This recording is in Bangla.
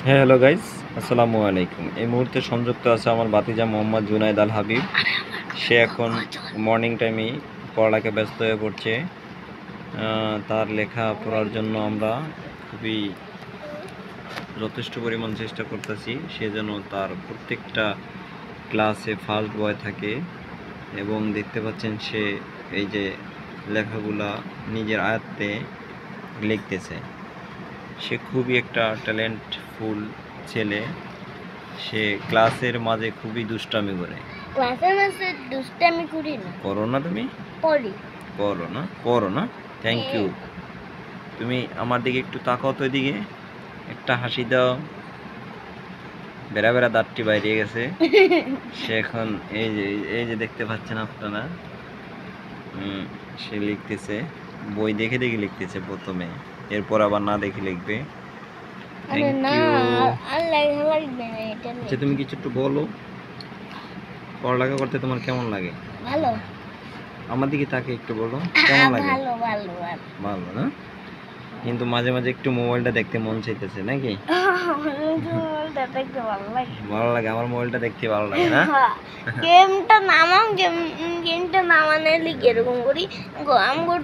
হ্যাঁ, হ্যালো গাইস, আসসালামু আলাইকুম। এই মুহূর্তে সংযুক্ত আছে আমার ভাতিজা মোহাম্মদ জুনায়েদ আল হাবিব। সে এখন মর্নিং টাইমেই পড়ালেখায় ব্যস্ত হয়ে পড়ছে। তার লেখা পড়ার জন্য আমরা খুবই যথেষ্ট পরিমাণ চেষ্টা করতেছি সে যেন তার প্রত্যেকটা ক্লাসে ফার্স্ট বয় থাকে। এবং দেখতে পাচ্ছেন সে এই যে লেখাগুলা নিজের আয়ত্তে লিখতেছে। সে খুবই একটা ট্যালেন্টফুল ছেলে। সে ক্লাসের মাঝে খুবই দুষ্টামি করে। ক্লাসের মাঝে দুষ্টামি করি না। করো না তুমি? পড়ি। করো না? করো না? Thank you. তুমি আমার দিকে একটু তাকাও তো, এদিকে একটা হাসি দাও। বেড়া বেড়া দাঁতটি বাইরে গেছে। সে এখন এই যে দেখতে পাচ্ছেন আপনারা, সে লিখতেছে। বই দেখে দেখে লিখতেছে প্রথমে, এরপর আবার না দেখে লিখবে। আরে থ্যাংক না, ইউ। আর লাগবে না এটা। আচ্ছা, তুমি কিছু একটু বলো, পড়ালেখা করতে তোমার কেমন লাগে? ভালো। আমার দিকে তাকে একটু বলো কেমন লাগে? ভালো ভালো ভালো। ভালো না? কিন্তু মাঝে মাঝে একটু মোবাইলটা দেখতে মন চাইতেছে নাকি? মোবাইলটা দেখতে ভালো লাগে। ভালো লাগে, আমার মোবাইলটা দেখতে ভালো লাগে না? গেমটা নামাম, গেমটা নামানে লিখে এরকম করি। আমগো